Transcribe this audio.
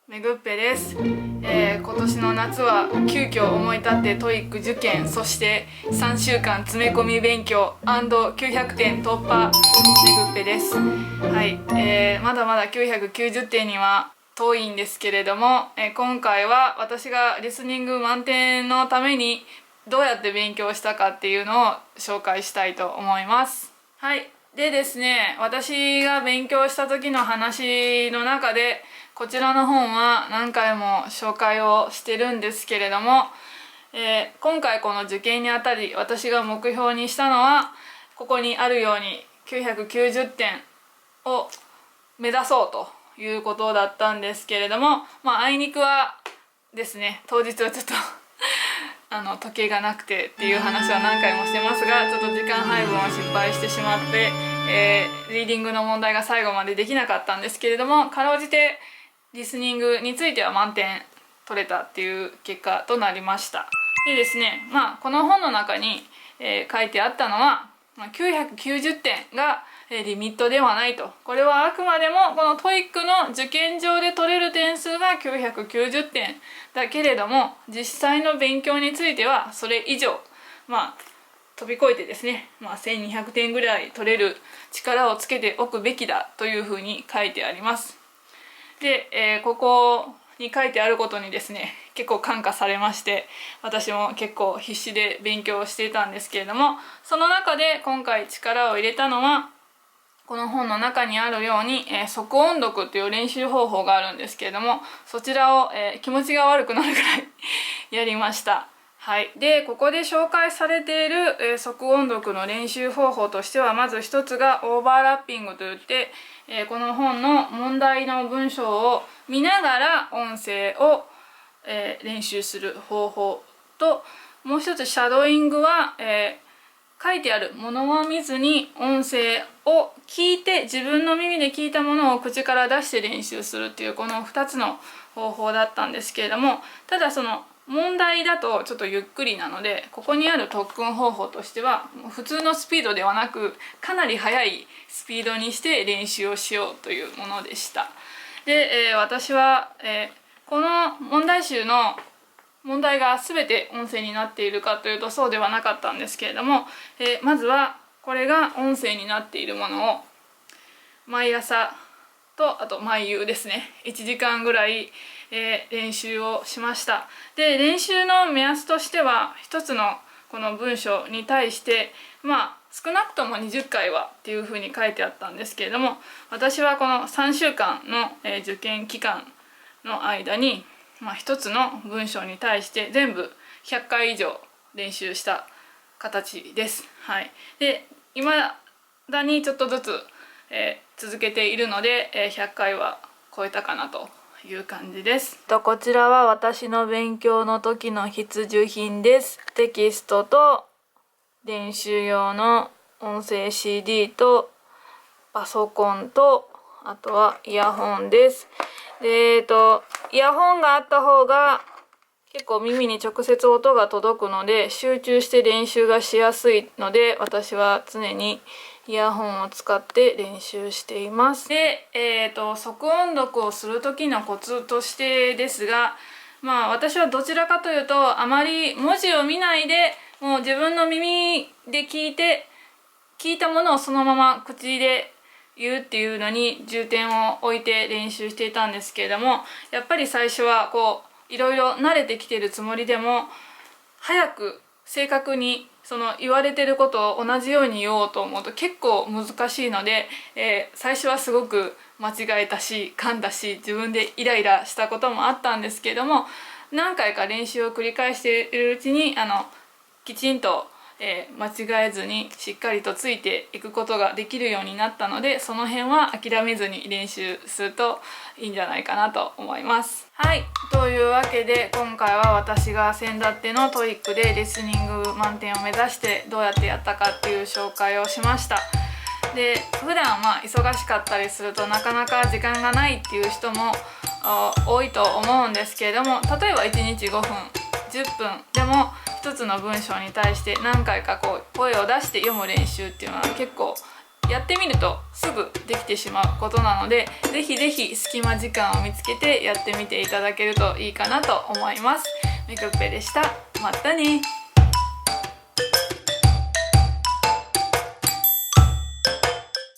めぐっぺです、今年の夏は急遽思い立ってトイック受験、そして3週間詰め込み勉強 &900 点突破、めぐっぺです。はい、まだまだ990点には遠いんですけれども、今回は私がリスニング満点のためにどうやって勉強したかっていうのを紹介したいと思います。はい、でですね、私が勉強した時の話の中でこちらの本は何回も紹介をしてるんですけれども、今回この受験にあたり私が目標にしたのはここにあるように990点を目指そうということだったんですけれども、あいにくはですね、当日はちょっと時計がなくてっていう話は何回もしてますが、ちょっと時間配分を失敗してしまって、リーディングの問題が最後までできなかったんですけれども、かろうじてリスニングについては満点取れたっていう結果となりました。でですね、この本の中に、書いてあったのは、990点がリミットではないと。これはあくまでもこのトイックの受験上で取れる点数が990点だけれども、実際の勉強についてはそれ以上飛び越えてですね、1200点ぐらい取れる力をつけておくべきだというふうに書いてあります。で、ここに書いてあることにですね、結構感化されまして、私も結構必死で勉強していたんですけれども、その中で今回力を入れたのはこの本の中にあるように、即音読という練習方法があるんですけれども、そちらを、気持ちが悪くなるぐらいやりました。はい、でここで紹介されている、即音読の練習方法としては、まず一つがオーバーラッピングといって、この本の問題の文章を見ながら音声を、練習する方法と、もう一つシャドーイングは、書いてあるものは見ずに音声を聞いて、自分の耳で聞いたものを口から出して練習するっていう、この2つの方法だったんですけれども、ただその問題だとちょっとゆっくりなので、ここにある特訓方法としては普通のスピードではなく、かなり速いスピードにして練習をしようというものでした。で、私は、この問題集の問題が全て音声になっているかというとそうではなかったんですけれども、まずはこれが音声になっているものを毎朝と、あと毎夕ですね、1時間ぐらい、練習をしました。で練習の目安としては、一つのこの文章に対して少なくとも20回はっていうふうに書いてあったんですけれども、私はこの3週間の、受験期間の間に、一つの文章に対して全部100回以上練習した形です。はい、で未だにちょっとずつ、続けているので、100回は超えたかなという感じです。こちらは私の勉強の時の必需品です。テキストと練習用の音声 CD とパソコンと、あとはイヤホンです。でイヤホンがあった方が結構耳に直接音が届くので、集中して練習がしやすいので、私は常にイヤホンを使って練習しています。で、即音読をする時のコツとしてですが、私はどちらかというと、あまり文字を見ないで、もう自分の耳で聞いたものをそのまま口で言うっていうのに重点を置いて練習していたんですけれども、やっぱり最初はこういろいろ慣れてきてるつもりでも、早く正確にその言われてることを同じように言おうと思うと結構難しいので、最初はすごく間違えたし噛んだし、自分でイライラしたこともあったんですけれども、何回か練習を繰り返しているうちにきちんと間違えずにしっかりとついていくことができるようになったので、その辺は諦めずに練習するといいんじゃないかなと思います。はい、というわけで今回は私が先だってのトイックでリスニング満点を目指してどうやってやったかっていう紹介をしました。で普段忙しかったりするとなかなか時間がないっていう人も多いと思うんですけれども、例えば1日5分10分でも一つの文章に対して何回かこう声を出して読む練習っていうのは結構やってみるとすぐできてしまうことなので、ぜひぜひ隙間時間を見つけてやってみていただけるといいかなと思います。めくっぺでした。またね。